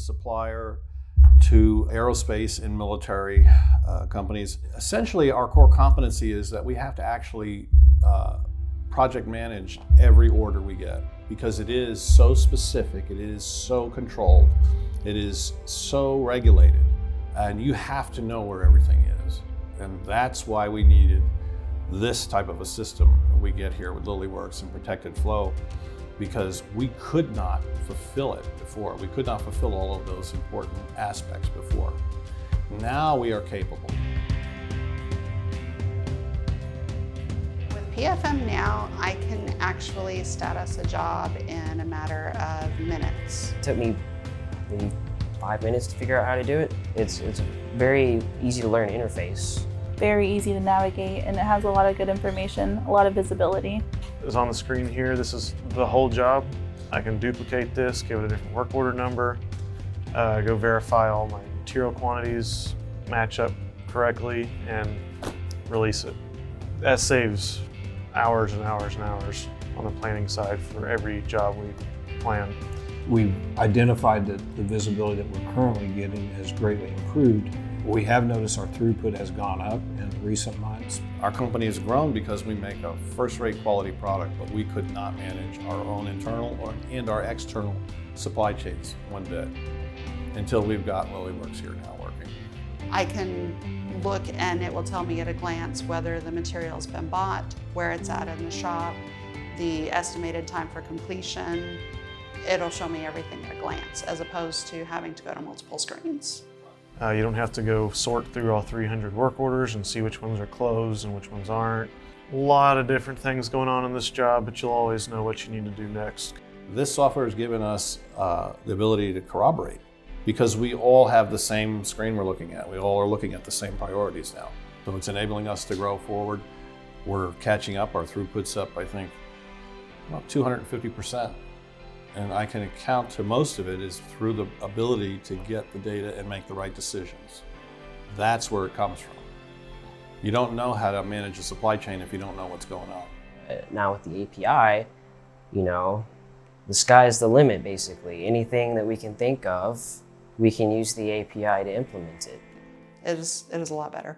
supplier to aerospace and military companies. Essentially, our core competency is that we have to actually project manage every order we get, because it is so specific, it is so controlled, it is so regulated, and you have to know where everything is. And that's why we needed this type of a system we get here with LilyWorks and Protected Flow, because we could not fulfill it before. We could not fulfill all of those important aspects before. Now we are capable. With PFM now, I can actually status a job in a matter of minutes. It took me maybe 5 minutes to figure out how to do it. It's a very easy to learn interface. Very easy to navigate, and it has a lot of good information, a lot of visibility. It's on the screen here. This is the whole job. I can duplicate this, give it a different work order number, go verify all my material quantities match up correctly, and release it. That saves hours and hours and hours on the planning side for every job we plan. We've identified that the visibility that we're currently getting has greatly improved. We have noticed our throughput has gone up in recent months. Our company has grown because we make a first-rate quality product, but we could not manage our own internal and our external supply chains one bit until we've got LilyWorks here now working. I can look and it will tell me at a glance whether the material's been bought, where it's at in the shop, the estimated time for completion. It'll show me everything at a glance, as opposed to having to go to multiple screens. You don't have to go sort through all 300 work orders and see which ones are closed and which ones aren't. A lot of different things going on in this job, but you'll always know what you need to do next. This software has given us the ability to corroborate, because we all have the same screen we're looking at. We all are looking at the same priorities now. So it's enabling us to grow forward. We're catching up. Our throughput's up, I think, about 250%. And I can account to most of it is through the ability to get the data and make the right decisions. That's where it comes from. You don't know how to manage a supply chain if you don't know what's going on. Now with the API, the sky's the limit basically. Anything that we can think of, we can use the API to implement it. It is a lot better.